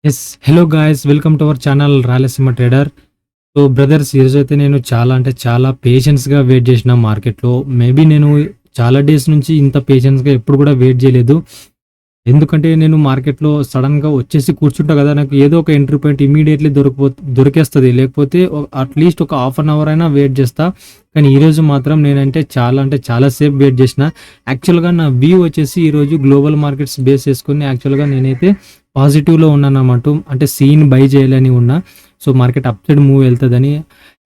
Yes hello guys welcome to our channel Rayalaseema trader. So brothers, ఈరోజు అయితే నేను చాలా పేషెన్స్గా వెయిట్ చేసిన మార్కెట్లో. మేబీ నేను చాలా డేస్ నుంచి ఇంత పేషెన్స్గా ఎప్పుడు కూడా వెయిట్ చేయలేదు. ఎందుకంటే నేను మార్కెట్లో సడన్గా వచ్చేసి కూర్చుంటా కదా, నాకు ఏదో ఒక ఎంట్రీ పాయింట్ ఇమీడియట్లీ దొరికేస్తుంది. లేకపోతే అట్లీస్ట్ ఒక హాఫ్ అన్ అవర్ అయినా వెయిట్ చేస్తా. కానీ ఈరోజు మాత్రం నేనంటే చాలా సేపు వెయిట్ చేసిన. యాక్చువల్గా నా వ్యూ వచ్చేసి ఈరోజు గ్లోబల్ మార్కెట్స్ బేస్ చేసుకుని యాక్చువల్గా నేనైతే పాజిటివ్లో ఉన్నాను అన్నమాట. అంటే సీన్ బై చేయాలని ఉన్నా. So market up side move వెళ్తుందని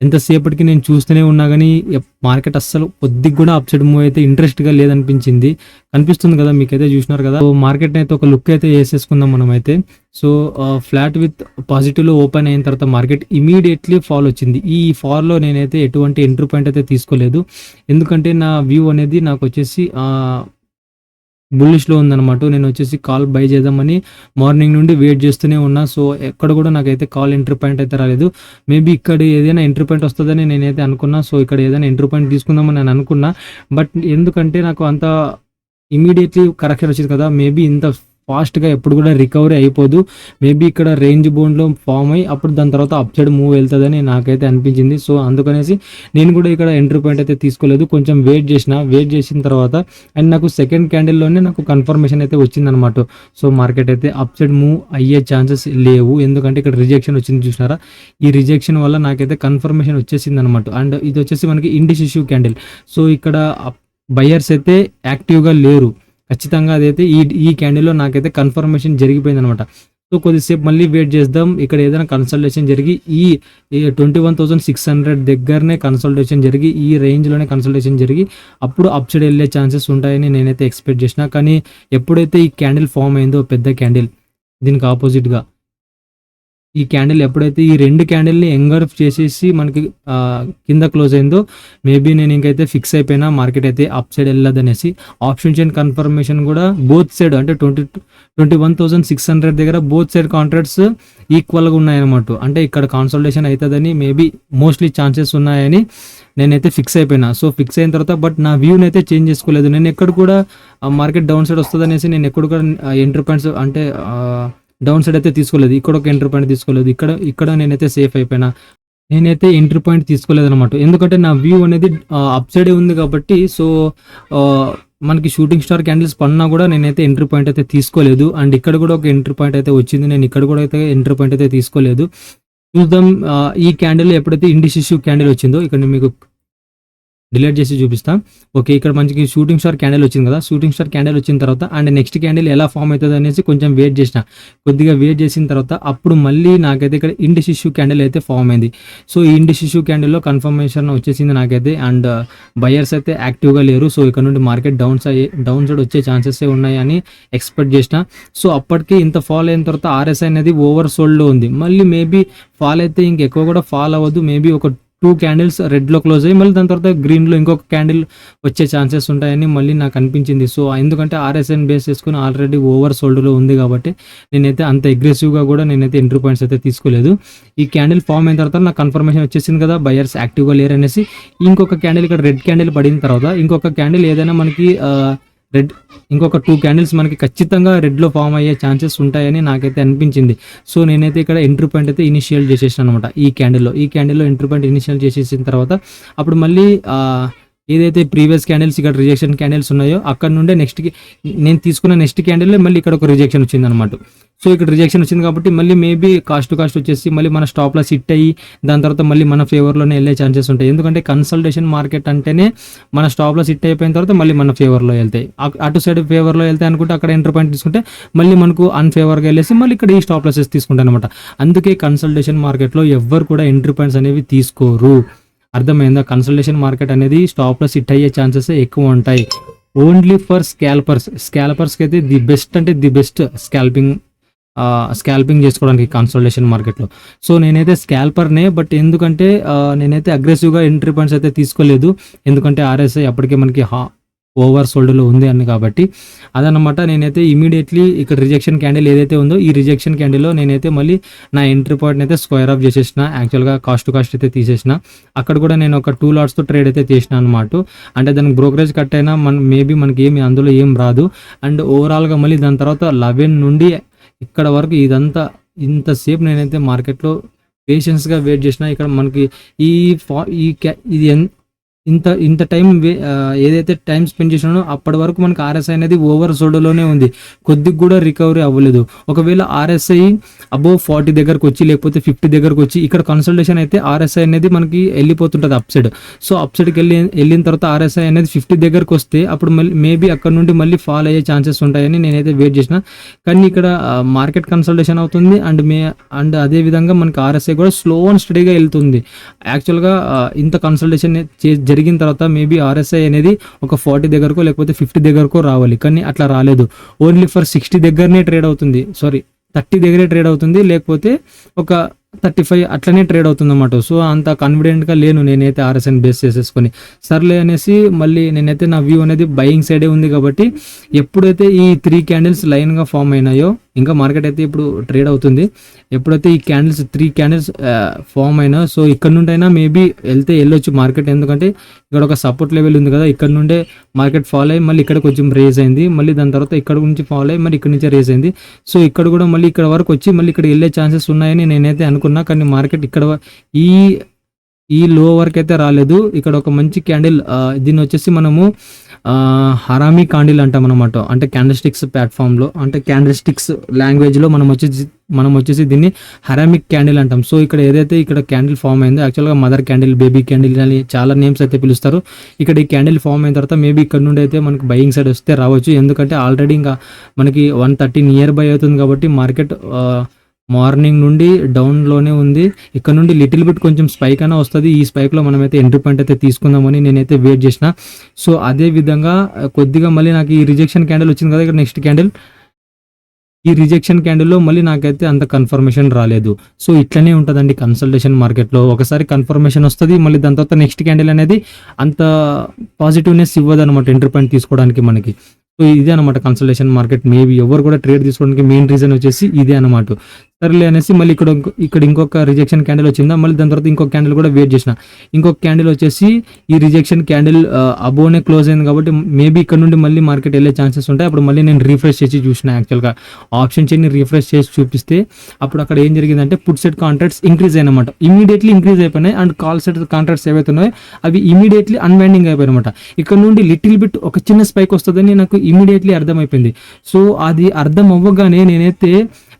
ఎంతసేపటికి నేను చూస్తూనే ఉన్నా, కానీ మార్కెట్ అస్సలు కొద్దిగా కూడా అప్ సైడ్ మూవ్ అయితే ఇంట్రెస్ట్గా లేదనిపించింది. కనిపిస్తుంది కదా, మీకైతే చూసినారు కదా. సో మార్కెట్ అయితే ఒక లుక్ అయితే వేసేసుకుందాం మనం అయితే. సో ఫ్లాట్ విత్ పాజిటివ్లో ఓపెన్ అయిన తర్వాత మార్కెట్ ఇమీడియట్లీ ఫాల్ వచ్చింది. ఈ ఫాల్లో నేనైతే ఎటువంటి ఎంట్రీ పాయింట్ అయితే తీసుకోలేదు. ఎందుకంటే నా వ్యూ అనేది నాకు వచ్చేసి బుల్లిష్లో ఉందన్నమాట. నేను వచ్చేసి కాల్ బై చేద్దామని మార్నింగ్ నుండి వెయిట్ చేస్తూనే ఉన్నా. సో ఎక్కడ కూడా నాకైతే కాల్ ఎంట్రీ పాయింట్ అయితే రాలేదు. మేబీ ఇక్కడ ఏదైనా ఎంట్రీ పాయింట్ వస్తుందని నేనైతే అనుకున్నా. సో ఇక్కడ ఏదైనా ఎంట్రీ పాయింట్ తీసుకుందామని నేను అనుకున్నా. బట్ ఎందుకంటే నాకు అంత ఇమీడియట్లీ కరెక్షన్ వచ్చింది కదా, మేబీ ఇంత ఫాస్ట్గా ఎప్పుడు కూడా రికవరీ అయిపోదు. మేబీ ఇక్కడ రేంజ్ బోన్లో ఫామ్ అయ్యి అప్పుడు దాని తర్వాత అప్ సైడ్ మూవ్ వెళ్తుందని నాకైతే అనిపించింది. సో అందుకనేసి నేను కూడా ఇక్కడ ఎంట్రీ పాయింట్ అయితే తీసుకోలేదు. కొంచెం వెయిట్ చేసిన తర్వాత అండ్ నాకు సెకండ్ క్యాండిల్లోనే నాకు కన్ఫర్మేషన్ అయితే వచ్చిందనమాట. సో మార్కెట్ అయితే అప్ సైడ్ మూవ్ అయ్యే ఛాన్సెస్ లేవు. ఎందుకంటే ఇక్కడ రిజెక్షన్ వచ్చింది, చూసినారా. ఈ రిజెక్షన్ వల్ల నాకైతే కన్ఫర్మేషన్ వచ్చేసింది అనమాట. అండ్ ఇది వచ్చేసి మనకి ఇండిసిసివ్ క్యాండిల్. సో ఇక్కడ బయర్స్ అయితే యాక్టివ్గా లేరు. ఖచ్చితంగా అదైతే ఈ క్యాండిల్లో నాకైతే కన్ఫర్మేషన్ జరిగిపోయింది అనమాట. సో కొద్దిసేపు మళ్ళీ వెయిట్ చేద్దాం. ఇక్కడ ఏదైనా కన్సల్టేషన్ జరిగి ఈ 21,600 దగ్గరనే కన్సల్టేషన్ జరిగి ఈ రేంజ్లోనే కన్సల్టేషన్ జరిగి అప్పుడు అప్ సైడ్ వెళ్ళే ఛాన్సెస్ ఉంటాయని నేనైతే ఎక్స్పెక్ట్ చేసిన. కానీ ఎప్పుడైతే ఈ క్యాండిల్ ఫామ్ అయిందో, పెద్ద క్యాండిల్ దీనికి ఆపోజిట్గా ఈ క్యాండిల్ ఎప్పుడైతే ఈ రెండు క్యాండిల్ని ఎంగర్ఫ్ చేసేసి మనకి కింద క్లోజ్ అయిందో, మేబీ నేను ఇంకైతే ఫిక్స్ అయిపోయినా మార్కెట్ అయితే అప్ సైడ్ వెళ్ళదనేసి. ఆప్షన్ చైన్ కన్ఫర్మేషన్ కూడా బోత్ సైడ్ అంటే 21,600 దగ్గర బోత్ సైడ్ కాంట్రాక్ట్స్ ఈక్వల్గా ఉన్నాయన్నమాట. అంటే ఇక్కడ కాన్సల్టేషన్ అవుతుందని మేబీ మోస్ట్లీ ఛాన్సెస్ ఉన్నాయని నేనైతే ఫిక్స్ అయిపోయినా. సో ఫిక్స్ అయిన తర్వాత బట్ నా వ్యూని అయితే చేంజ్ చేసుకోలేదు. నేను ఎక్కడ కూడా మార్కెట్ డౌన్ సైడ్ వస్తుంది అనేసి నేను ఎక్కడ కూడా ఎంట్రీ పాయింట్స్ అంటే డౌన్ సైడ్ అయితే తీసుకోలేదు. ఇక్కడ ఒక ఎంట్రీ పాయింట్ తీసుకోలేదు. ఇక్కడ నేనైతే సేఫ్ అయిపోయినా. నేనైతే ఎంట్రీ పాయింట్ తీసుకోలేదు అనమాట. ఎందుకంటే నా వ్యూ అనేది అప్ సైడే ఉంది కాబట్టి. సో మనకి షూటింగ్ స్టార్ క్యాండిల్స్ పడినా కూడా నేనైతే ఎంట్రీ పాయింట్ అయితే తీసుకోలేదు. అండ్ ఇక్కడ కూడా ఒక ఎంట్రీ పాయింట్ అయితే వచ్చింది, నేను ఇక్కడ కూడా అయితే ఎంట్రీ పాయింట్ అయితే తీసుకోలేదు. చూద్దాం. ఈ క్యాండిల్ ఎప్పుడైతే ఇండిసిసివ్ క్యాండిల్ వచ్చిందో, ఇక్కడ నేను మీకు డిలీట్ చేసి చూపిస్తాం. ఓకే, ఇక్కడ మంచిగా షూటింగ్ స్టార్ క్యాండిల్ వచ్చింది కదా. షూటింగ్ స్టార్ క్యాండిల్ వచ్చిన తర్వాత అండ్ నెక్స్ట్ క్యాండిల్ ఎలా ఫామ్ అవుతుంది అనేసి కొంచెం వెయిట్ చేసిన. కొద్దిగా వెయిట్ చేసిన తర్వాత అప్పుడు మళ్ళీ నాకైతే ఇక్కడ ఇండిసిసివ్ క్యాండిల్ అయితే ఫామ్ అయింది. సో ఈ ఇండిసిసివ్ క్యాండిల్లో కన్ఫర్మేషన్ వచ్చేసింది నాకైతే. అండ్ బయర్స్ అయితే యాక్టివ్గా లేరు. సో ఇక్కడ నుండి మార్కెట్ డౌన్ సైడ్ వచ్చే ఛాన్సెస్ ఉన్నాయని ఎక్స్పెక్ట్ చేసిన. సో అప్పటికే ఇంత ఫాల్ అయిన తర్వాత ఆర్ఎస్ఐ అనేది ఓవర్ సోల్డ్లో ఉంది. మళ్ళీ మేబీ ఫాల్ అయితే ఇంకెక్కువ కూడా ఫాల్ అవ్వదు. మేబీ ఒక 2 క్యాండిల్స్ రెడ్లో క్లోజ్ అయ్యి మళ్ళీ దాని తర్వాత గ్రీన్లో ఇంకొక క్యాండిల్ వచ్చే ఛాన్సెస్ ఉంటాయని మళ్ళీ నాకు అనిపించింది. సో ఎందుకంటే ఆర్ఎస్ఐని బేస్ చేసుకుని ఆల్రెడీ ఓవర్ సోల్డ్లో ఉంది కాబట్టి నేనైతే అంత అగ్రెసివ్గా కూడా నేనైతే ఎంట్రీ పాయింట్స్ అయితే తీసుకోలేదు. ఈ క్యాండిల్ ఫామ్ అయిన తర్వాత నాకు కన్ఫర్మేషన్ వచ్చేసింది కదా, బయర్స్ యాక్టివ్గా లేరు అనేసి. ఇంకొక క్యాండిల్ ఇక్కడ రెడ్ క్యాండిల్ పడిన తర్వాత ఇంకొక క్యాండిల్ ఏదైనా మనకి ఇంకొక 2 క్యాండిల్స్ మనకి ఖచ్చితంగా రెడ్లో ఫామ్ అయ్యే ఛాన్సెస్ ఉంటాయని నాకైతే అనిపించింది. సో నేనైతే ఇక్కడ ఎంట్రీ పాయింట్ అయితే ఇనిషియల్ చేసేసాను అనమాట. ఈ క్యాండిల్లో ఎంట్రీ పాయింట్ ఇనిషియల్ చేసేసిన తర్వాత అప్పుడు మళ్ళీ ఏదైతే ప్రీవియస్ క్యాండిల్స్ ఇక్కడ రిజెక్షన్ క్యాండిల్స్ ఉన్నాయో అక్కడ నుండే నేను తీసుకున్న నెక్స్ట్ క్యాండిల్ మళ్ళీ ఇక్కడ ఒక రిజెక్షన్ వచ్చింది అనమాట. సో ఇక్కడ రిజెక్షన్ వచ్చింది కాబట్టి మళ్ళీ మేబీ కాస్ట్ వచ్చేసి మళ్ళీ మన స్టాప్ లాస్ హిట్ అయ్యి దాని తర్వాత మళ్ళీ మన ఫేవర్లోనే వెళ్ళే ఛాన్సెస్ ఉంటాయి. ఎందుకంటే కన్సల్టేషన్ మార్కెట్ అంటేనే మన స్టాప్ లాస్ హిట్ అయిపోయిన తర్వాత మళ్ళీ మన ఫేవర్లో వెళ్తాయి. అటు సైడ్ ఫేవర్లో వెళ్తాయి అనుకుంటే అక్కడ ఎంట్రీ పాయింట్ తీసుకుంటే మళ్ళీ మనకు అన్ఫేవర్గా వెళ్ళేసి మళ్ళీ ఇక్కడ ఈ స్టాప్ లాసెస్ తీసుకుంటాయి అనమాట. అందుకే కన్సల్టేషన్ మార్కెట్లో ఎవ్వరు కూడా ఎంట్రీ పాయింట్స్ అనేవి తీసుకోరు. అర్థమైందా? కన్సల్టేషన్ మార్కెట్ అనేది స్టాప్ లాస్ హిట్ అయ్యే ఛాన్సెస్ ఎక్కువ ఉంటాయి. ఓన్లీ ఫర్ స్కాల్పర్స్కి అయితే ది బెస్ట్ స్కాల్పింగ్ చేసుకోవడానికి కన్సల్టేషన్ మార్కెట్లో. సో నేనైతే స్కాల్పర్నే. బట్ ఎందుకంటే నేనైతే అగ్రెసివ్గా ఎంట్రీ పాయింట్స్ అయితే తీసుకోలేదు. ఎందుకంటే ఆర్ఎస్ఐ అప్పటికే మనకి ఓవర్ సోల్డ్లో ఉంది అని కాబట్టి అదనమాట. నేనైతే ఇమీడియట్లీ ఇక్కడ రిజెక్షన్ క్యాండిల్ ఏదైతే ఉందో ఈ రిజెక్షన్ క్యాండిల్లో నేనైతే మళ్ళీ నా ఎంట్రీ పాయింట్ అయితే స్క్వేర్ ఆఫ్ చేసేసిన. యాక్చువల్గా కాస్ట్ అయితే తీసేసిన. అక్కడ కూడా నేను ఒక 2 లాట్స్తో ట్రేడ్ అయితే చేసిన అనమాట. అంటే దానికి బ్రోకరేజ్ కట్ అయినా మేబీ మనకి అందులో ఏం రాదు. అండ్ ఓవరాల్గా మళ్ళీ దాని తర్వాత 11 నుండి ఇక్కడ వరకు ఇదంతా ఇంతసేపు నేనైతే మార్కెట్‌లో పేషెన్స్‌గా వెయిట్ చేసినా ఇక్కడ మనకి ఈ ఇది ఇంత టైం ఏదైతే టైం స్పెండ్ చేసినానో అప్పటి వరకు మనకి ఆర్ఎస్ఐ అనేది ఓవర్ సోల్డ్‌లోనే ఉంది. కొద్దిగా కూడా రికవరీ అవ్వలేదు. ఒకవేళ ఆర్ఎస్ఐ అబోవ్ 40 దగ్గరకు వచ్చి లేకపోతే 50 దగ్గరకు వచ్చి ఇక్కడ కన్సల్టేషన్ అయితే ఆర్ఎస్ఐ అనేది మనకి వెళ్ళిపోతుంటది అప్ సైడ్. సో అప్ సైడ్‌కి వెళ్ళిన తర్వాత ఆర్ఎస్ఐ అనేది 50 దగ్గరకు వస్తే అప్పుడు మళ్ళీ మేబీ అక్కడ నుండి మళ్ళీ ఫాల్ అయ్యే ఛాన్సెస్ ఉంటాయని నేనైతే వెయిట్ చేసిన. కానీ ఇక్కడ మార్కెట్ కన్సల్టేషన్ అవుతుంది అండ్ అదే విధంగా మనకి ఆర్ఎస్ఐ కూడా స్లో అండ్ స్టడీగా వెళ్తుంది. యాక్చువల్‌గా ఇంత కన్సల్టేషన్ జరిగిన తర్వాత మేబీ ఆర్ఎస్ఐ అనేది ఒక 40 దగ్గరకో లేకపోతే 50 దగ్గరకో రావాలి. కానీ అట్లా రాలేదు. ఓన్లీ ఫర్ 60 దగ్గరనే ట్రేడ్ అవుతుంది. 30 దగ్గరే ట్రేడ్ అవుతుంది. లేకపోతే ఒక 35 అట్లనే ట్రేడ్ అవుతుంది అన్నమాట. సో అంత కాన్ఫిడెంట్గా లేను నేనైతే ఆర్ఎస్ఐని బేస్ చేసేసుకొని. సర్లే అనేసి మళ్ళీ నేనైతే నా వ్యూ అనేది బయింగ్ సైడే ఉంది కాబట్టి ఎప్పుడైతే ఈ 3 క్యాండిల్స్ లైన్గా ఫామ్ అయినాయో ఇంకా మార్కెట్ అయితే ఇప్పుడు ట్రేడ్ అవుతుంది. ఎప్పుడైతే ఈ 3 క్యాండిల్స్ ఫామ్ అయినా సో ఇక్కడ నుండి అయినా మేబీ వెళ్ళొచ్చు మార్కెట్. ఎందుకంటే ఇక్కడ ఒక సపోర్ట్ లెవెల్ ఉంది కదా, ఇక్కడ నుండే మార్కెట్ ఫాల్ అయ్యి మళ్ళీ ఇక్కడ కొంచెం రేజ్ అయింది. మళ్ళీ దాని తర్వాత ఇక్కడ నుంచి ఫాల్ అయ్యి మళ్ళీ ఇక్కడ నుంచే రేజ్ అయింది. సో ఇక్కడ కూడా మళ్ళీ ఇక్కడ వరకు వచ్చి మళ్ళీ ఇక్కడ వెళ్ళే ఛాన్సెస్ ఉన్నాయని నేనైతే అనుకున్నా. కానీ మార్కెట్ ఇక్కడ ఈ లో వరకు అయితే రాలేదు. ఇక్కడ ఒక మంచి క్యాండిల్, దీన్ని వచ్చేసి మనము హరామీ కాండిల్ అంటాం అనమాట. అంటే క్యాండిల్ స్టిక్స్ ప్లాట్ఫామ్లో, అంటే క్యాండిల్ స్టిక్స్ లాంగ్వేజ్లో మనం వచ్చేసి దీన్ని హరామిక్ క్యాండిల్ అంటాం. సో ఇక్కడ క్యాండిల్ ఫామ్ అయింది. యాక్చువల్గా మదర్ క్యాండిల్, బేబీ క్యాండిల్ అని చాలా నేమ్స్ అయితే పిలుస్తారు. ఇక్కడ ఈ క్యాండిల్ ఫామ్ అయిన తర్వాత మేబీ ఇక్కడ నుండి అయితే మనకి బయింగ్ సైడ్ వస్తే రావచ్చు. ఎందుకంటే ఆల్రెడీ ఇంకా మనకి 130 నియర్ బై అవుతుంది కాబట్టి మార్కెట్ మార్నింగ్ నుండి డౌన్లోనే ఉంది. ఇక్కడ నుండి లిటిల్ బిట్ కొంచెం స్పైక్ అయినా వస్తుంది. ఈ స్పైక్లో మనమైతే ఎంట్రీ పాయింట్ అయితే తీసుకుందామని నేనైతే వెయిట్ చేసిన. సో అదే విధంగా కొద్దిగా మళ్ళీ నాకు ఈ రిజెక్షన్ క్యాండిల్ వచ్చింది కదా, ఇక్కడ నెక్స్ట్ క్యాండిల్, ఈ రిజెక్షన్ క్యాండిల్లో మళ్ళీ నాకైతే అంత కన్ఫర్మేషన్ రాలేదు. సో ఇట్లనే ఉంటుందండి కన్సల్టేషన్ మార్కెట్లో. ఒకసారి కన్ఫర్మేషన్ వస్తుంది, మళ్ళీ దాని తర్వాత నెక్స్ట్ క్యాండిల్ అనేది అంత పాజిటివ్నెస్ ఇవ్వదు అనమాట ఎంట్రీ పాయింట్ తీసుకోవడానికి మనకి. సో ఇదే అనమాట కన్సల్టేషన్ మార్కెట్. మేబీ ఎవరు కూడా ట్రేడ్ తీసుకోవడానికి మెయిన్ రీజన్ వచ్చేసి ఇదే అనమాట. సర్లే అనేసి మళ్ళీ ఇక్కడ ఇంకొక రిజెక్షన్ క్యాండిల్ వచ్చిందా, మళ్ళీ దాని తర్వాత ఇంకొక క్యాండిల్ కూడా వెయిట్ చేసిన. ఇంకొక క్యాండిల్ వచ్చేసి ఈ రిజెక్షన్ క్యాండిల్ అబోనే క్లోజ్ అయింది కాబట్టి మేబీ ఇక్కడ నుండి మళ్ళీ మార్కెట్ వెళ్ళే ఛాన్సెస్ ఉంటాయి. అప్పుడు మళ్ళీ నేను రీఫ్రెష్ చేసి చూసిన. యాక్చువల్గా ఆప్షన్ చైన్ని రీఫ్రెష్ చేసి చూపిస్తే అప్పుడు అక్కడ ఏం జరిగిందంటే పుట్ సెట్ కాంట్రాక్ట్స్ ఇంక్రీజ్ అయినమాట, ఇమీడియట్లీ ఇంక్రీజ్ అయిపోయినాయి. అండ్ కాల్ సెట్ కాంట్రాక్ట్స్ ఏవైతే ఉన్నాయో అవి ఇమీడియట్లీ అన్వైండింగ్ అయిపోయాయి అనమాట. ఇక్కడ నుండి లిటిల్ బిట్ ఒక చిన్న స్పైక్ వస్తుందని నాకు ఇమీడియట్లీ అర్థమైపోయింది. సో అది అర్థం అవ్వగానే నేనైతే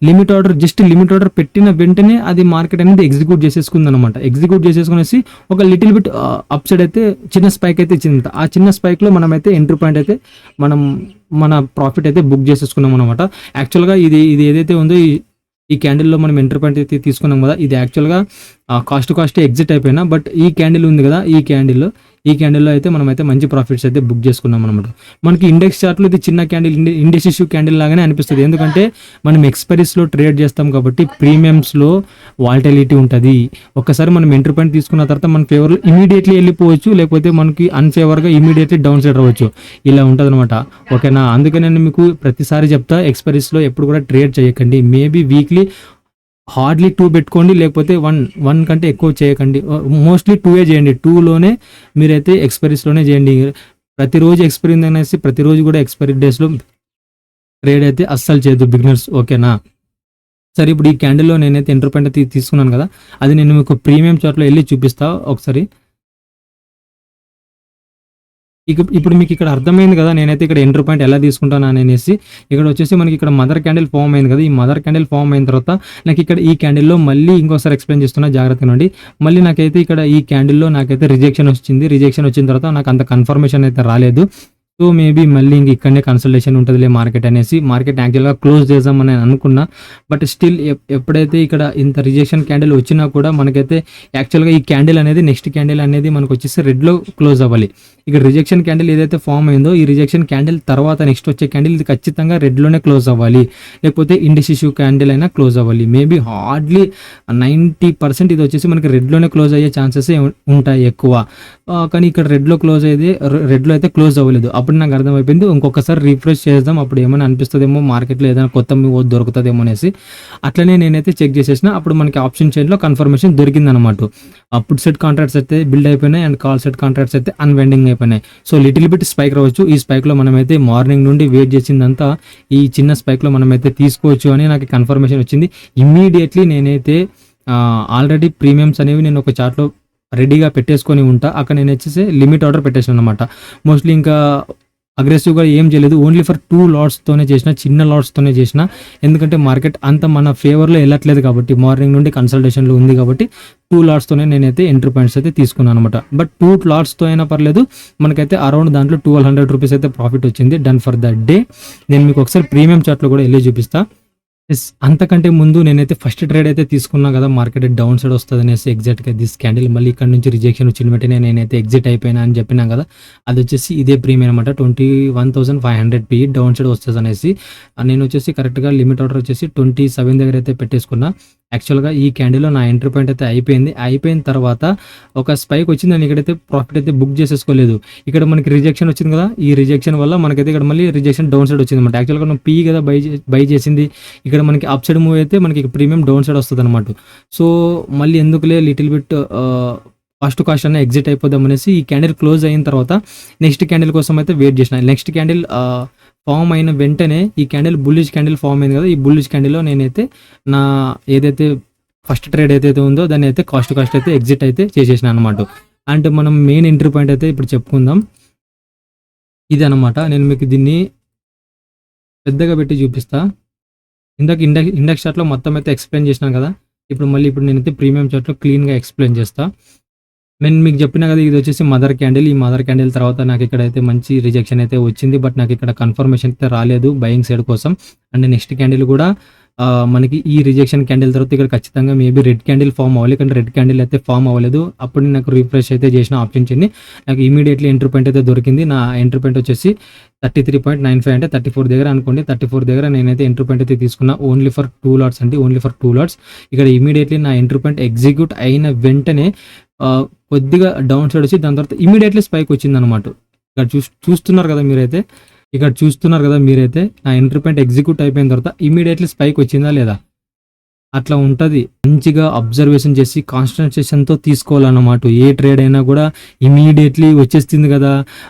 లిమిట్ ఆర్డర్ పెట్టిన వెంటనే అది మార్కెట్ అనేది ఎగ్జిక్యూట్ చేసేసుకుంది అనమాట. ఎగ్జిక్యూట్ చేసేసుకునేసి ఒక లిటిల్ బిట్ అప్ సైడ్ అయితే చిన్న స్పైక్ అయితే ఇచ్చింది. ఆ చిన్న స్పైక్లో మనమైతే ఎంట్రీ పాయింట్ అయితే మన ప్రాఫిట్ అయితే బుక్ చేసేసుకున్నాం అనమాట. యాక్చువల్గా ఇది ఏదైతే ఉందో ఈ క్యాండిల్లో మనం ఎంట్రీ పాయింట్ అయితే తీసుకున్నాం కదా, ఇది యాక్చువల్గా కాస్ట్ ఎగ్జిట్ అయిపోయినా, బట్ ఈ క్యాండిల్ ఉంది కదా, ఈ క్యాండిల్లో అయితే మనమైతే మంచి ప్రాఫిట్స్ అయితే బుక్ చేసుకున్నాం అనమాట. మనకి ఇండెక్స్ చార్ట్లో ఇది చిన్న క్యాండిల్, ఇండెసిసివ్ క్యాండిల్ లాగానే అనిపిస్తుంది. ఎందుకంటే మనం ఎక్స్పైరీస్లో ట్రేడ్ చేస్తాం కాబట్టి ప్రీమియమ్స్లో వాల్టిలిటీ ఉంటుంది. ఒక్కసారి మనం ఎంట్రీ పాయింట్ తీసుకున్న తర్వాత మన ఫేవర్లో ఇమీడియట్లీ వెళ్ళిపోవచ్చు, లేకపోతే మనకి అన్ఫేవర్గా ఇమీడియట్లీ డౌన్ సైడ్ రావచ్చు. ఇలా ఉంటుంది అనమాట. ఓకేనా? అందుకే నేను మీకు ప్రతిసారి చెప్తా, ఎక్స్పైరీస్లో ఎప్పుడు కూడా ట్రేడ్ చేయకండి. మేబీ వీక్లీ హార్డ్లీ 2 పెట్టుకోండి, లేకపోతే 1 కంటే ఎక్కువ చేయకండి. మోస్ట్లీ 2 చేయండి. 2లోనే మీరైతే ఎక్స్పైరీస్లోనే చేయండి. ప్రతిరోజు ఎక్స్పైరీ అనేసి ప్రతిరోజు కూడా ఎక్స్పైరీ డేస్లో ట్రేడ్ అయితే అస్సలు చేయొద్దు బిగినర్స్. ఓకేనా? సరే, ఇప్పుడు ఈ క్యాండిల్లో నేనైతే ఎంట్రీ పాయింట్ తీసుకున్నాను కదా, అది నేను మీకు ప్రీమియం చార్ట్లో వెళ్ళి చూపిస్తా ఒకసారి. ఇప్పుడు మీకు ఇక్కడ అర్థమైంది కదా నేనైతే ఇక్కడ ఎంట్రీ పాయింట్ ఎలా తీసుకుంటాను అనేసి. ఇక్కడ వచ్చేసి మనకి ఇక్కడ మదర్ క్యాండిల్ ఫామ్ అయింది కదా, ఈ మదర్ క్యాండిల్ ఫామ్ అయిన తర్వాత నాకు ఇక్కడ ఈ క్యాండిల్లో మళ్ళీ ఇంకోసారి ఎక్స్ప్లెయిన్ చేస్తున్నా, జాగ్రత్తగా ఉండండి. మళ్ళీ నాకైతే ఇక్కడ ఈ క్యాండిల్లో నాకైతే రిజెక్షన్ వచ్చిన తర్వాత నాకు అంత కన్ఫర్మేషన్ అయితే రాలేదు. సో మేబీ మళ్ళీ ఇక్కడనే కన్సల్టేషన్ ఉంటుందిలే మార్కెట్ అనేసి మార్కెట్ యాక్చువల్గా క్లోజ్ చేద్దామని అనుకున్నా. బట్ స్టిల్ ఎప్పుడైతే ఇక్కడ ఇంత రిజెక్షన్ క్యాండిల్ వచ్చినా కూడా మనకైతే యాక్చువల్గా ఈ క్యాండిల్ అనేది నెక్స్ట్ క్యాండిల్ అనేది మనకు వచ్చేసి రెడ్లో క్లోజ్ అవ్వాలి. ఇక్కడ రిజెక్షన్ క్యాండిల్ ఏదైతే ఫామ్ అయిందో ఈ రిజెక్షన్ క్యాండిల్ తర్వాత నెక్స్ట్ వచ్చే క్యాండిల్ ఇది ఖచ్చితంగా రెడ్లోనే క్లోజ్ అవ్వాలి, లేకపోతే ఇండిసిసివ్ క్యాండిల్ అయినా క్లోజ్ అవ్వాలి. మేబీ హార్డ్లీ 90% ఇది వచ్చేసి మనకి రెడ్లోనే క్లోజ్ అయ్యే ఛాన్సెస్ ఉంటాయి ఎక్కువ. కానీ ఇక్కడ రెడ్లో అయితే క్లోజ్ అవ్వలేదు. అప్పుడు నాకు అర్థమైపోయింది ఇంకొకసారి రిఫ్రెష్ చేద్దాం, అప్పుడు ఏమైనా అనిపిస్తుందేమో మార్కెట్లో ఏదైనా కొత్త దొరుకుతుందేమో అనేసి అట్లనే నేనైతే చెక్ చేసేసిన. అప్పుడు మనకి ఆప్షన్ చైన్లో కన్ఫర్మేషన్ దొరికిందనమాట. పుట్ సెట్ కాంట్రాక్ట్స్ అయితే బిల్డ్ అయిపోయినాయి అండ్ కాల్ సెట్ కాంట్రాక్ట్స్ అయితే అన్వెండింగ్ అయిపోయినాయి. సో లిటిల్ బిట్ స్పైక్ రావచ్చు. ఈ స్పైక్లో మనమైతే మార్నింగ్ నుండి వెయిట్ చేసిందంతా ఈ చిన్న స్పైక్లో మనమైతే తీసుకోవచ్చు అని నాకు కన్ఫర్మేషన్ వచ్చింది. ఇమ్మీడియట్లీ నేనైతే ఆల్రెడీ ప్రీమియమ్స్ అనేవి నేను ఒక చార్ట్లో రెడీగా పెట్టేసుకొని ఉంటా. అక్కడ నేను వచ్చేసి లిమిట్ ఆర్డర్ పెట్టేసాను అనమాట. మోస్ట్లీ ఇంకా అగ్రెసివ్గా ఏం చేయలేదు, ఓన్లీ ఫర్ 2 లాట్స్తోనే చేసిన, చిన్న లాట్స్తోనే చేసిన. ఎందుకంటే మార్కెట్ అంత మన ఫేవర్లో వెళ్ళట్లేదు కాబట్టి, మార్నింగ్ నుండి కన్సల్టేషన్లో ఉంది కాబట్టి 2 లాట్స్తోనే నేనైతే ఎంట్రీ పాయింట్స్ అయితే తీసుకున్నాను అనమాట. బట్ 2 లాట్స్తో అయినా పర్లేదు, మనకైతే అరౌండ్ దాంట్లో 1200 రూపీస్ అయితే ప్రాఫిట్ వచ్చింది డన్ ఫర్ ద డే. నేను మీకు ఒకసారి ప్రీమియం చార్ట్లో కూడా వెళ్ళి చూపిస్తా. అంతకంటే ముందు నేనైతే ఫస్ట్ ట్రేడ్ అయితే తీసుకున్నా కదా, మార్కెట్ డౌన్ సైడ్ వస్తుంది అనేసి ఎగ్జాక్ట్గా దిస్ క్యాండిల్ మళ్ళీ ఇక్కడ నుంచి రిజెక్షన్ వచ్చిన వెంటనే నేనైతే ఎగ్జిట్ అయిపోయినా అని చెప్పినా కదా, అది వచ్చేసి ఇదే ప్రీమియం అనమాట. 21,500 PE డౌన్ సైడ్ వస్తుంది అనేసి నేను వచ్చేసి కరెక్ట్గా లిమిట్ ఆర్డర్ వచ్చేసి 27 దగ్గర అయితే పెట్టేసుకున్నా. యాక్చువల్గా ఈ క్యాండిల్లో నా ఎంట్రీ పాయింట్ అయితే అయిపోయిన తర్వాత ఒక స్పైక్ వచ్చింది, నేను ఇక్కడైతే ప్రాఫిట్ అయితే బుక్ చేసేసుకోలేదు. ఇక్కడ మనకి రిజెక్షన్ వచ్చింది కదా, ఈ రిజెక్షన్ వల్ల మనకైతే ఇక్కడ మళ్ళీ రిజెక్షన్ డౌన్ సైడ్ వచ్చింది అనమాట. యాక్చువల్గా మనం PE కదా బై చేసింది, ఇక్కడ మనకి అప్ సైడ్ మూవ్ అయితే మనకి ప్రీమియం డౌన్ సైడ్ వస్తుంది అనమాట. సో మళ్ళీ ఎందుకులే లిటిల్ బిట్ ఫస్ట్ కాస్ట్ అన్న ఎగ్జిట్ అయిపోదాం అనేసి ఈ క్యాండిల్ క్లోజ్ అయిన తర్వాత నెక్స్ట్ క్యాండిల్ కోసం అయితే వెయిట్ చేసిన. నెక్స్ట్ క్యాండిల్ ఫామ్ అయిన వెంటనే ఈ క్యాండిల్ బుల్లిష్ క్యాండిల్ ఫామ్ అయింది కదా, ఈ బుల్లిష్ క్యాండిల్లో నేనైతే నా ఏదైతే ఫస్ట్ ట్రేడ్ అయితే ఉందో దాన్ని అయితే కాస్ట్ అయితే ఎగ్జిట్ అయితే చేసేసిన అనమాట. అండ్ మనం మెయిన్ ఎంట్రీ పాయింట్ అయితే ఇప్పుడు చెప్పుకుందాం. ఇది అనమాట. నేను మీకు దీన్ని పెద్దగా పెట్టి చూపిస్తా. ఇందాక ఇండెక్స్ చార్ట్లో మొత్తం అయితే ఎక్స్ప్లెయిన్ చేసినాను కదా, ఇప్పుడు నేనైతే ప్రీమియం చార్ట్లో క్లీన్గా ఎక్స్ప్లెయిన్ చేస్తా. నేను మీకు చెప్పినా కదా, ఇది వచ్చేసి మదర్ క్యాండిల్. ఈ మదర్ క్యాండిల్ తర్వాత నాకు ఇక్కడైతే మంచి రిజెక్షన్ అయితే వచ్చింది, బట్ నాకు ఇక్కడ కన్ఫర్మేషన్ అయితే రాలేదు బయింగ్ సైడ్ కోసం. అండ్ నెక్స్ట్ క్యాండిల్ కూడా మనకి ఈ రిజెక్షన్ క్యాండిల్ తర్వాత ఇక్కడ ఖచ్చితంగా మేబీ రెడ్ క్యాండిల్ ఫామ్ అవ్వాలి, కానీ రెడ్ క్యాండిల్ అయితే ఫామ్ అవ్వలేదు. అప్పుడు నాకు రిఫ్రెష్ అయితే చేసిన ఆప్షన్ చెన్ని నాకు ఇమీడియట్లీ ఎంట్రీ పాయింట్ అయితే దొరికింది. నా ఎంట్రీ పాయింట్ వచ్చేసి 33.95 అంటే 34 దగ్గర అనుకోండి. 34 దగ్గర నేనైతే ఎంట్రీ పాయింట్ అయితే తీసుకున్నా. ఓన్లీ ఫర్ 2 లాట్స్ అండి, ఓన్లీ ఫర్ 2 లాట్స్. ఇక్కడ ఇమీడియట్లీ నా ఎంట్రీ పాయింట్ ఎగ్జిక్యూట్ అయిన వెంటనే కొద్దిగా డౌన్ సైడ్ వచ్చి దాని తర్వాత ఇమీడియట్లీ స్పైక్ వచ్చింది అనమాట. ఇక్కడ చూస్తున్నారు కదా మీరైతే నా ఎంట్రీ పాయింట్ ఎగ్జిక్యూట్ అయిపోయిన తర్వాత ఇమీడియట్లీ స్పైక్ వచ్చిందా లేదా, అట్లా ఉంటుంది. మంచిగా అబ్జర్వేషన్ చేసి కాన్సన్ట్రేషన్తో తీసుకోవాలన్నమాట. ఏ ట్రేడ్ అయినా కూడా ఇమీడియట్లీ వచ్చేస్తుంది కదా,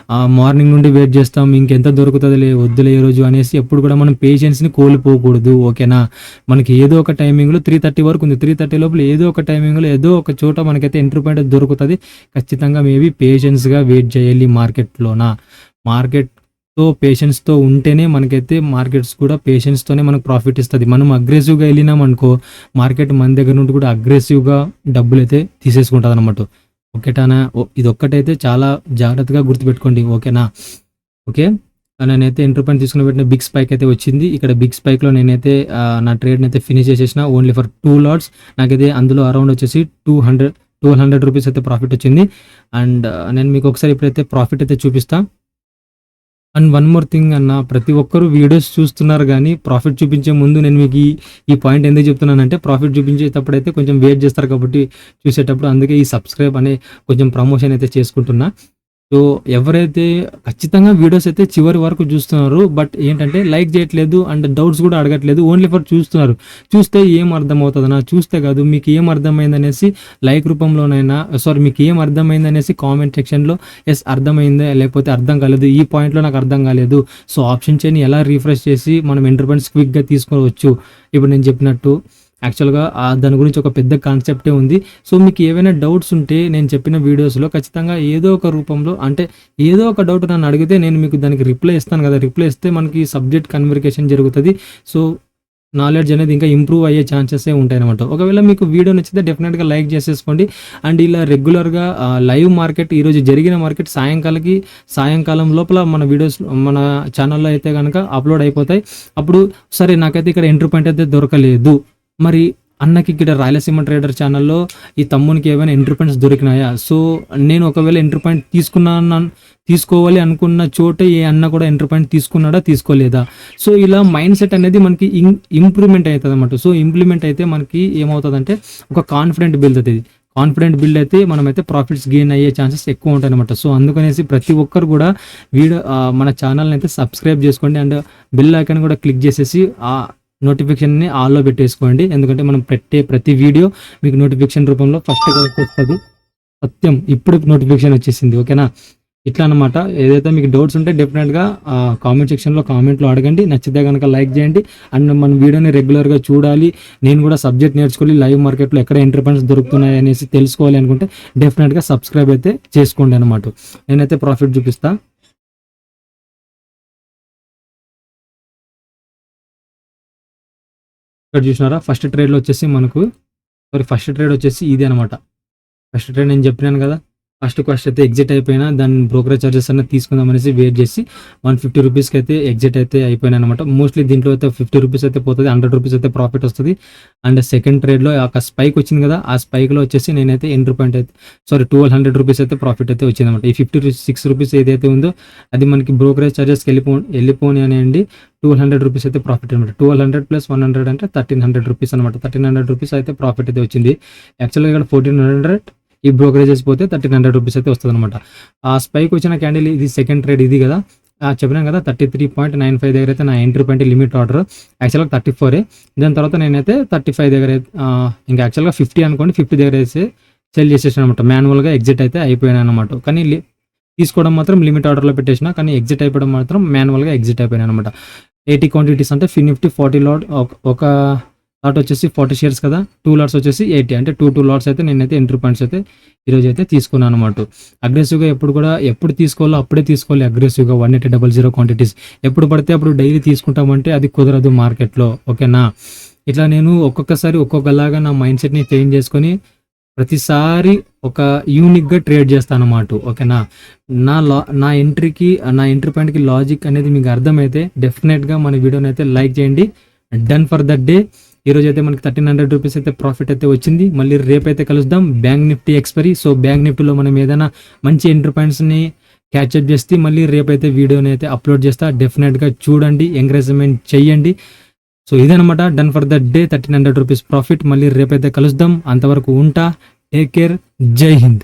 మార్నింగ్ నుండి వెయిట్ చేస్తాం ఇంకెంత దొరుకుతుందిలే వద్దులే ఈ రోజు అనేసి ఎప్పుడు కూడా మనం పేషెన్స్ని కోల్పోకూడదు. ఓకేనా, మనకి ఏదో ఒక టైమింగ్లో 3:30 వరకు ఉంది, 3:30 లోపల ఏదో ఒక టైమింగ్లో ఏదో ఒక చోట మనకైతే ఎంట్రీ పాయింట్ దొరుకుతుంది. ఖచ్చితంగా మేబీ పేషెన్స్గా వెయిట్ చేయాలి మార్కెట్తో పేషెన్స్తో ఉంటేనే మనకైతే మార్కెట్స్ కూడా పేషెన్స్తోనే మనకు ప్రాఫిట్ ఇస్తుంది. మనం అగ్రెసివ్గా వెళ్ళినాం అనుకో, మార్కెట్ మన దగ్గర నుండి కూడా అగ్రెసివ్గా డబ్బులు అయితే తీసేసుకుంటుంది అనమాట. ఓకేటానా, ఇది ఒక్కటైతే చాలా జాగ్రత్తగా గుర్తుపెట్టుకోండి. ఓకేనా, ఓకే. నేనైతే ఎంట్రీ పాయింట్ తీసుకుని పెట్టిన బిగ్ స్పైక్ అయితే వచ్చింది. ఇక్కడ బిగ్ స్పైక్లో నేనైతే నా ట్రేడ్ని అయితే ఫినిష్ చేసేసిన. Only for 2 LADS. నాకైతే అందులో అరౌండ్ వచ్చేసి 1200 రూపీస్ అయితే ప్రాఫిట్ వచ్చింది. అండ్ నేను మీకు ఒకసారి ఇప్పుడైతే ప్రాఫిట్ అయితే చూపిస్తా. అండ్ వన్ మోర్ థింగ్ అన్న, ప్రతి ఒక్కరు వీడియోస్ చూస్తున్నారు కానీ ప్రాఫిట్ చూపించే ముందు నేను మీకు ఈ పాయింట్ ఎందుకు చెప్తున్నానంటే, ప్రాఫిట్ చూపించేటప్పుడు అయితే కొంచెం వెయిట్ చేస్తారు కాబట్టి చూసేటప్పుడు, అందుకే ఈ సబ్స్క్రైబ్ అనే కొంచెం ప్రమోషన్ అయితే చేసుకుంటున్నా. సో ఎవరైతే ఖచ్చితంగా వీడియోస్ అయితే చివరి వరకు చూస్తున్నారు, బట్ ఏంటంటే లైక్ చేయట్లేదు అండ్ డౌట్స్ కూడా అడగట్లేదు, ఓన్లీ ఫర్ చూస్తున్నారు. చూస్తే ఏం అర్థమవుతుందన్నా, చూస్తే కాదు మీకు ఏం అర్థమైందనేసి లైక్ రూపంలోనైనా మీకు ఏం అర్థమైందనేసి కామెంట్ సెక్షన్లో ఎస్ అర్థమైందే, లేకపోతే అర్థం కాలేదు, ఈ పాయింట్లో నాకు అర్థం కాలేదు, సో ఆప్షన్ చేయని ఎలా రీఫ్రెష్ చేసి మనం ఎంట్రీ పాయింట్స్ క్విక్గా తీసుకోవచ్చు. ఇప్పుడు నేను చెప్పినట్టు యాక్చువల్గా దాని గురించి ఒక పెద్ద కాన్సెప్టే ఉంది. సో మీకు ఏవైనా డౌట్స్ ఉంటే నేను చెప్పిన వీడియోస్లో ఖచ్చితంగా ఏదో ఒక రూపంలో, అంటే ఏదో ఒక డౌట్ నన్ను అడిగితే నేను మీకు దానికి రిప్లై ఇస్తాను కదా, రిప్లై ఇస్తే మనకి సబ్జెక్ట్ కన్వర్సేషన్ జరుగుతుంది. సో నాలెడ్జ్ అనేది ఇంకా ఇంప్రూవ్ అయ్యే ఛాన్సెసే ఉంటాయి అనమాట. ఒకవేళ మీకు వీడియో నచ్చితే డెఫినెట్గా లైక్ చేసేసుకోండి. అండ్ ఇలా రెగ్యులర్గా లైవ్ మార్కెట్, ఈరోజు జరిగిన మార్కెట్ సాయంకాలం లోపల మన వీడియోస్ మన ఛానల్లో అయితే కనుక అప్లోడ్ అయిపోతాయి. అప్పుడు సరే నాకైతే ఇక్కడ ఎంట్రీ పాయింట్ అయితే దొరకలేదు, మరి అన్నకి ఇక్కడ రాయలసీమ ట్రేడర్ ఛానల్లో ఈ తమ్మునికి ఏమైనా ఎంట్రీ పాయింట్స్ దొరికినాయా, సో నేను ఒకవేళ ఎంట్రీ పాయింట్ తీసుకోవాలి అనుకున్న చోటే ఏ అన్న కూడా ఎంట్రీ పాయింట్ తీసుకున్నాడా తీసుకోలేదా, సో ఇలా మైండ్ సెట్ అనేది మనకి ఇంప్రూవ్మెంట్ అవుతుంది అనమాట. సో ఇంప్లిమెంట్ అయితే మనకి ఏమవుతుందంటే ఒక కాన్ఫిడెంట్ బిల్డ్ అవుతుంది. కాన్ఫిడెంట్ బిల్డ్ అయితే మనమైతే ప్రాఫిట్స్ గెయిన్ అయ్యే ఛాన్సెస్ ఎక్కువ ఉంటాయి అనమాట. సో అందుకనేసి ప్రతి ఒక్కరు కూడా మన ఛానల్ని అయితే సబ్స్క్రైబ్ చేసుకోండి అండ్ బెల్ ఐకాన్ కూడా క్లిక్ చేసేసి ఆ నోటిఫికేషన్ని ఆల్లో పెట్టేసుకోండి. ఎందుకంటే మనం పెట్టే ప్రతి వీడియో మీకు నోటిఫికేషన్ రూపంలో ఫస్ట్గా వస్తుంది. సత్యం ఇప్పుడు నోటిఫికేషన్ వచ్చేసింది. ఓకేనా, ఇట్లా అనమాట. ఏదైతే మీకు డౌట్స్ ఉంటే డెఫినెట్గా కామెంట్ సెక్షన్లో కామెంట్లో అడగండి. నచ్చితే కనుక లైక్ చేయండి అండ్ మన వీడియోని రెగ్యులర్గా చూడాలి, నేను కూడా సబ్జెక్ట్ నేర్చుకోవాలి, లైవ్ మార్కెట్లో ఎక్కడ ఎంట్రీ పాయింట్స్ దొరుకుతున్నాయి అనేసి తెలుసుకోవాలి అనుకుంటే డెఫినెట్గా సబ్స్క్రైబ్ అయితే చేసుకోండి అనమాట. నేనైతే ప్రాఫిట్ చూపిస్తా. ఇక్కడ చూసినారా ఫస్ట్ ట్రేడ్ వచ్చేసి ఇది అనమాట. ఫస్ట్ ట్రేడ్ నేను చెప్పినాను కదా, ఫస్ట్ అయితే ఎగ్జిట్ అయిపోయినా దాని బ్రోకరేజ్ చార్జెస్ అన్న తీసుకుందాం అనేసి వెయిట్ చేసి 150 రూపీస్కి అయితే ఎగ్జిట్ అయితే అయిపోయినా అనమాట. మోస్ట్లీ దీంట్లో అయితే 50 రూపీస్ అయితే పోతుంది, 100 రూపీస్ అయితే ప్రాఫిట్ వస్తుంది. అండ్ సెకండ్ ట్రేడ్లో ఒక స్పైక్ వచ్చింది కదా, ఆ స్పైక్లో వచ్చేసి నేనైతే 1200 రూపీస్ అయితే ప్రాఫిట్ అయితే వచ్చింది అనమాట. ఈ 56 రూపీస్ ఏదైతే ఉందో అది మనకి బ్రోకరేజ్ చార్జెస్ వెళ్ళిపోని అనేయండి. 1200 రూపీస్ అయితే ప్రాఫిట్ అనమాట. 1200 ప్లస్ 100 అంటే 1300 రూపీస్ అనమాట. 1300 రూపీస్ అయితే ప్రాఫిట్ అయితే వచ్చింది. యాక్చువల్గా ఇక్కడ 1400 ఈ బ్రోకరేజెస్ పోతే 1300 రూపీస్ అయితే వస్తుంది అనమాట. ఆ స్పైక్ వచ్చిన క్యాండిల్ ఇది సెకండ్ ట్రేడ్ ఇది కదా, చెప్పినాం కదా 33.95 దగ్గర అయితే నా ఎంట్రీ పాయింట్ లిమిట్ ఆర్డర్. యాక్చువల్గా 34. దాని తర్వాత నేనైతే 35 దగ్గర ఇంకా యాక్చువల్గా 50 అనుకోండి, 50 దగ్గర అయితే సెల్ చేసేసాను అనమాట. మాన్యువల్గా ఎగ్జిట్ అయితే అయిపోయాను అనమాట. కానీ తీసుకోవడం మాత్రం లిమిట్ ఆర్డర్లో పెట్టేసిన, కానీ ఎగ్జిట్ అయిపోవడం మాత్రం మాన్యువల్గా ఎగ్జిట్ అయిపోయాను అనమాట. 80 క్వాంటిటీస్ అంటే నిఫ్టీ 40 లాట్, ఒక లాట్ వచ్చేసి 40 షేర్స్ కదా, 2 లాట్స్ వచ్చేసి 80 అంటే 2 లాట్స్ అయితే నేనైతే ఎంట్రీ పాయింట్స్ అయితే ఈరోజు అయితే తీసుకున్నాను అనమాట. అగ్రెసివ్గా ఎప్పుడు తీసుకోవాలో అప్పుడే తీసుకోవాలి. అగ్రెసివ్గా 1800 క్వాంటిటీస్ ఎప్పుడు పడితే అప్పుడు డైలీ తీసుకుంటామంటే అది కుదరదు మార్కెట్లో. ఓకేనా, ఇట్లా నేను ఒక్కొక్కలాగా నా మైండ్ సెట్ని చేంజ్ చేసుకొని ప్రతిసారి ఒక యూనిక్గా ట్రేడ్ చేస్తాను అన్నమాట. ఓకేనా, నా ఎంట్రీ పాయింట్కి లాజిక్ అనేది మీకు అర్థమైతే డెఫినెట్గా మన వీడియోని అయితే లైక్ చేయండి. Done for that day. ఈరోజు అయితే మనకి 1300 రూపీస్ అయితే ప్రాఫిట్ అయితే వచ్చింది. మళ్ళీ రేపు అయితే కలుద్దాం. Bank Nifty expiry. So bank నిఫ్టీలో మనం ఏదైనా మంచి ఎంట్రీ పాయింట్స్ని క్యాచ్అప్ చేస్తే మళ్ళీ రేపు అయితే వీడియోని అయితే అప్లోడ్ చేస్తా. డెఫినెట్గా చూడండి, ఎంకరేజ్మెంట్ చెయ్యండి. సో ఇదనమాట, done for that day. 1300 rupees profit. మళ్ళీ రేపు అయితే కలుద్దాం. అంతవరకు ఉంటా. Take care. జై హింద్.